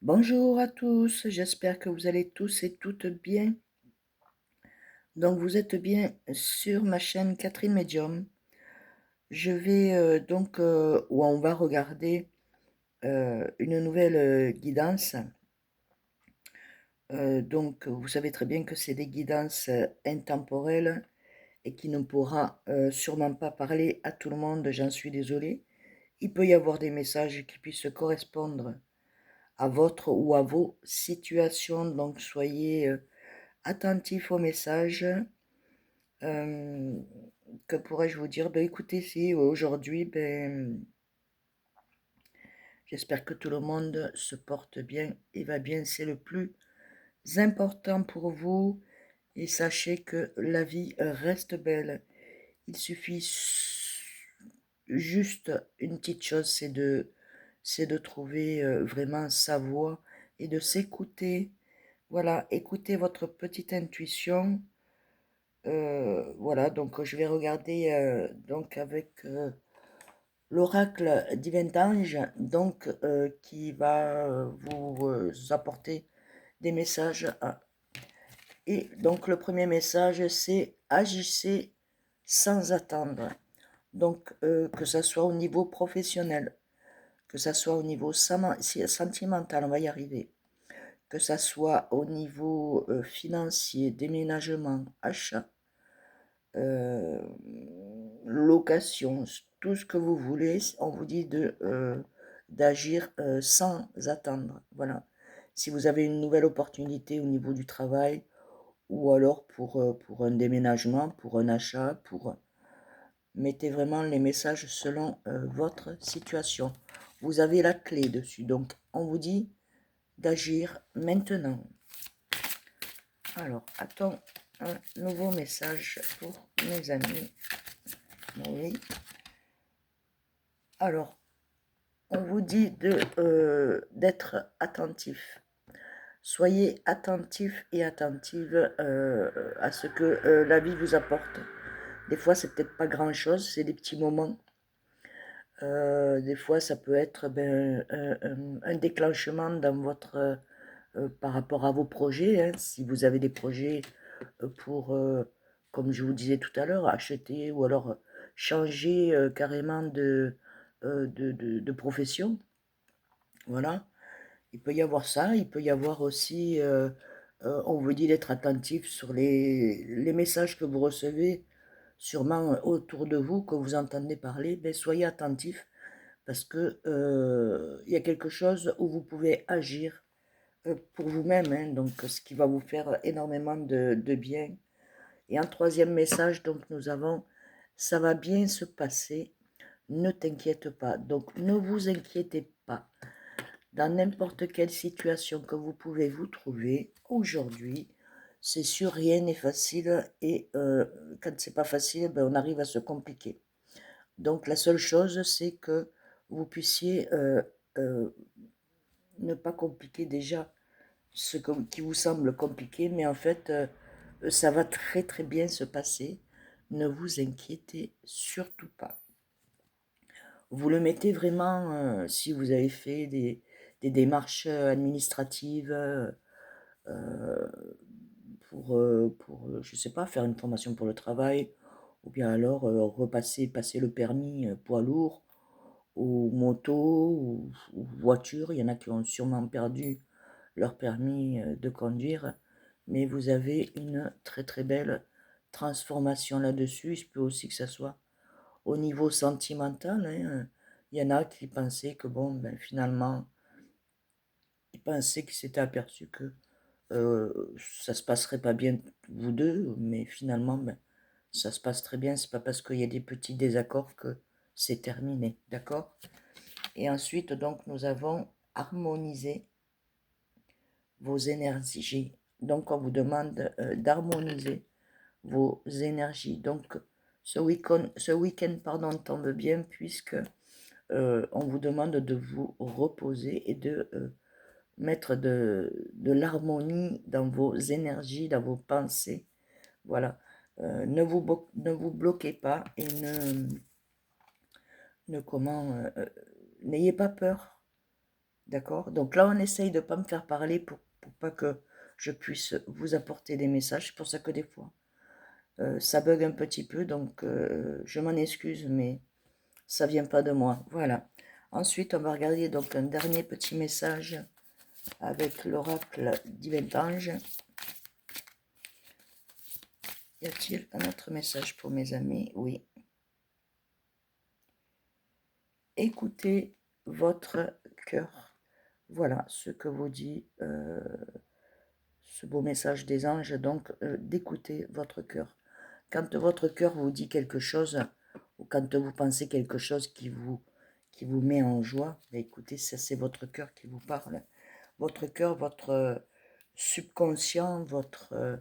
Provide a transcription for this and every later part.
Bonjour à tous, j'espère que vous allez tous et toutes bien. Donc vous êtes bien sur ma chaîne Catherine Medium. Je vais où on va regarder une nouvelle guidance. Donc vous savez très bien que c'est des guidances intemporelles et qui ne pourra sûrement pas parler à tout le monde, j'en suis désolée. Il peut y avoir des messages qui puissent correspondre à votre ou à vos situations, donc soyez attentifs aux messages. Euh, que pourrais-je vous dire? Ben écoutez, si aujourd'hui, j'espère que tout le monde se porte bien et va bien, c'est le plus important pour vous. Et sachez que la vie reste belle. Il suffit juste une petite chose, c'est de trouver vraiment sa voie et de s'écouter. Voilà, écoutez votre petite intuition. Voilà, donc je vais regarder donc avec l'oracle divin ange, donc qui va vous apporter des messages. Et donc le premier message, c'est agissez sans attendre. Donc que ça soit au niveau professionnel, que ça soit au niveau sentimental, on va y arriver, que ça soit au niveau financier, déménagement, achat, euh, location, tout ce que vous voulez, on vous dit d'agir sans attendre. Voilà. Si vous avez une nouvelle opportunité au niveau du travail, ou alors pour un déménagement, pour un achat, mettez vraiment les messages selon votre situation. Vous avez la clé dessus, donc on vous dit d'agir maintenant. Alors, attends un nouveau message pour mes amis. Oui. Alors, on vous dit d'être attentif. Soyez attentif et attentive à ce que la vie vous apporte. Des fois, c'est peut-être pas grand-chose, c'est des petits moments. Des fois, ça peut être un déclenchement dans par rapport à vos projets. Hein. Si vous avez des projets pour, comme je vous disais tout à l'heure, acheter ou alors changer carrément de profession. Voilà. Il peut y avoir ça, il peut y avoir aussi, on vous dit d'être attentif sur les messages que vous recevez, sûrement autour de vous, que vous entendez parler, ben soyez attentifs parce que il y a quelque chose où vous pouvez agir pour vous-même, hein, donc ce qui va vous faire énormément de bien. Et un troisième message, donc nous avons, ça va bien se passer, ne t'inquiète pas. Donc ne vous inquiétez pas. Dans n'importe quelle situation que vous pouvez vous trouver aujourd'hui, c'est sûr, rien n'est facile et quand c'est pas facile, ben, on arrive à se compliquer. Donc la seule chose, c'est que vous puissiez euh, ne pas compliquer déjà qui vous semble compliqué, mais en fait, ça va très très bien se passer. Ne vous inquiétez surtout pas. Vous le mettez vraiment, si vous avez fait des démarches administratives euh, je sais pas, faire une formation pour le travail, ou bien alors passer le permis poids lourd, ou moto, ou voiture. Il y en a qui ont sûrement perdu leur permis de conduire, mais vous avez une très très belle transformation là-dessus. Il se peut aussi que ça soit au niveau sentimental. Hein. Il y en a qui pensaient que bon, ben, finalement, ils pensaient qu'ils s'étaient aperçus que ça se passerait pas bien vous deux, mais finalement, ben, ça se passe très bien. C'est pas parce qu'il y a des petits désaccords que c'est terminé, d'accord? Et ensuite, donc, nous avons harmonisé vos énergies. Donc, on vous demande d'harmoniser vos énergies. Donc, ce week-end, pardon, tombe bien puisque on vous demande de vous reposer et de mettre de l'harmonie dans vos énergies, dans vos pensées. Voilà. Ne vous bloquez pas et ne comment, n'ayez pas peur D'accord? Donc là, on essaye de ne pas me faire parler pour pas que je puisse vous apporter des messages. C'est pour ça que des fois, ça bug un petit peu. Donc, je m'en excuse, mais ça vient pas de moi. Voilà. Ensuite, on va regarder donc un dernier petit message avec l'oracle Divin Ange. Y a-t-il un autre message pour mes amis? Oui. Écoutez votre cœur. Voilà ce que vous dit ce beau message des anges. Donc, d'écouter votre cœur. Quand votre cœur vous dit quelque chose, ou quand vous pensez quelque chose qui vous met en joie, bah écoutez, ça c'est votre cœur qui vous parle. Votre cœur, votre subconscient, votre...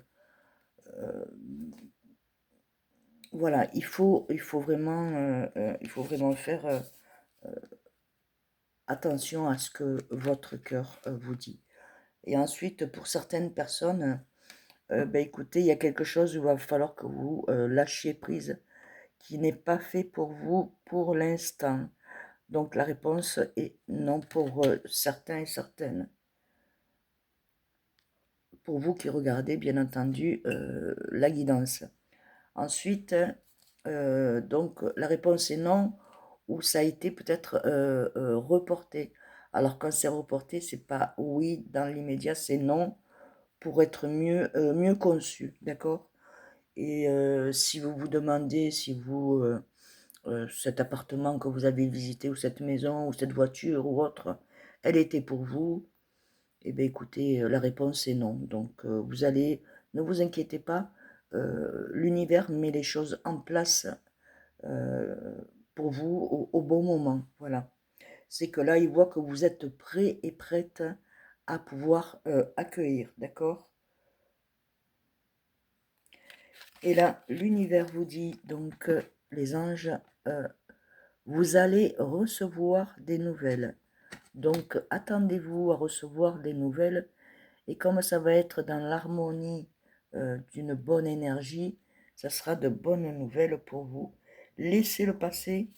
voilà, il faut vraiment faire attention à ce que votre cœur vous dit. Et ensuite, pour certaines personnes, bah écoutez, il y a quelque chose où il va falloir que vous lâchiez prise, qui n'est pas fait pour vous pour l'instant. Donc la réponse est non pour certains et certaines. Pour vous qui regardez, bien entendu, la guidance. Ensuite, donc la réponse est non, ou ça a été peut-être reporté. Alors quand c'est reporté, c'est pas oui dans l'immédiat, c'est non pour être mieux conçu, d'accord? Et si vous vous demandez si cet appartement que vous avez visité, ou cette maison, ou cette voiture, ou autre, elle était pour vous, eh bien écoutez, la réponse est non. Donc ne vous inquiétez pas, l'univers met les choses en place euh, pour vous au bon moment. Voilà. C'est que là, il voit que vous êtes prêt et prête à pouvoir accueillir, d'accord? Et là, l'univers vous dit, donc, les anges, euh, vous allez recevoir des nouvelles. Donc, attendez-vous à recevoir des nouvelles. Et comme ça va être dans l'harmonie d'une bonne énergie, ça sera de bonnes nouvelles pour vous. Laissez le passé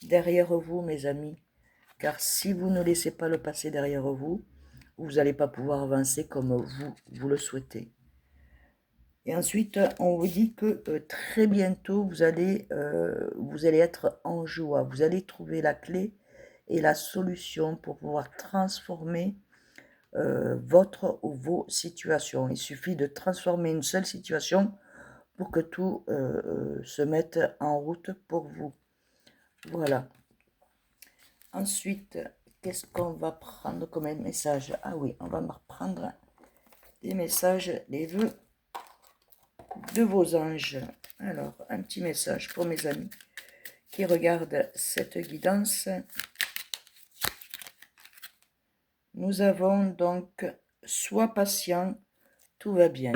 derrière vous, mes amis. Car si vous ne laissez pas le passé derrière vous, vous n'allez pas pouvoir avancer comme vous le souhaitez. Et ensuite, on vous dit que très bientôt, vous allez être en joie. Vous allez trouver la clé et la solution pour pouvoir transformer votre ou vos situations. Il suffit de transformer une seule situation pour que tout se mette en route pour vous. Voilà. Ensuite, qu'est-ce qu'on va prendre comme message? Ah oui, on va reprendre des messages, des vœux de vos anges. Alors, un petit message pour mes amis qui regardent cette guidance. Nous avons donc sois patient, tout va bien.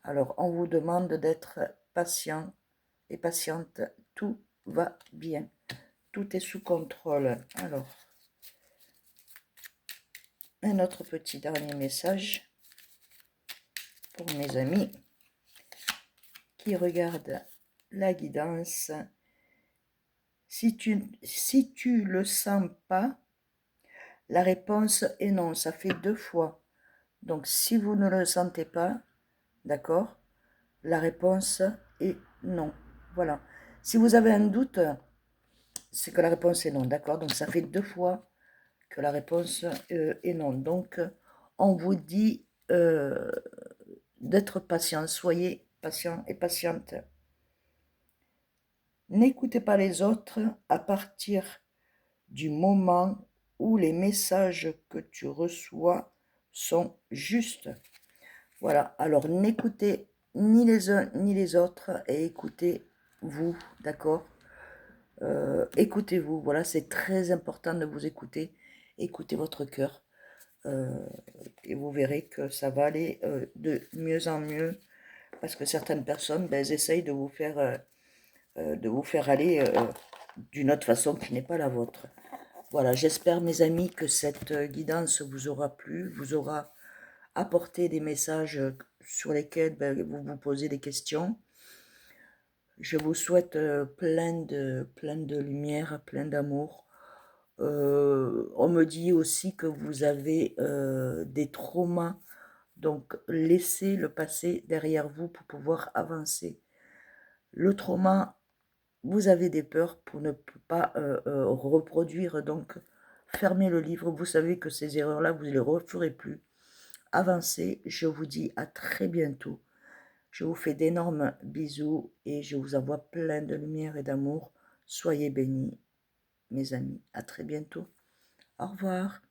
Alors, on vous demande d'être patient et patiente, tout va bien. Tout est sous contrôle. Alors, un autre petit dernier message pour mes amis qui regardent la guidance. Si tu le sens pas, la réponse est non. Ça fait 2 fois. Donc, si vous ne le sentez pas, d'accord, la réponse est non. Voilà. Si vous avez un doute, c'est que la réponse est non, d'accord? Donc, ça fait 2 fois que la réponse est non. Donc, on vous dit d'être patient. Soyez patient et patiente. N'écoutez pas les autres à partir du moment où les messages que tu reçois sont justes. Voilà, alors n'écoutez ni les uns ni les autres et écoutez-vous, d'accord? Écoutez-vous, voilà, c'est très important de vous écouter. Écoutez votre cœur et vous verrez que ça va aller de mieux en mieux parce que certaines personnes, ben, elles essayent de vous faire aller d'une autre façon qui n'est pas la vôtre. Voilà, j'espère mes amis que cette guidance vous aura plu, vous aura apporté des messages sur lesquels ben, vous vous posez des questions. Je vous souhaite plein de lumière, plein d'amour On me dit aussi que vous avez des traumas, donc laissez le passé derrière vous pour pouvoir avancer. Le trauma, vous avez des peurs pour ne pas reproduire, donc fermez le livre, vous savez que ces erreurs-là, vous ne les referez plus. Avancez, je vous dis à très bientôt. Je vous fais d'énormes bisous et je vous envoie plein de lumière et d'amour. Soyez bénis, mes amis. À très bientôt. Au revoir.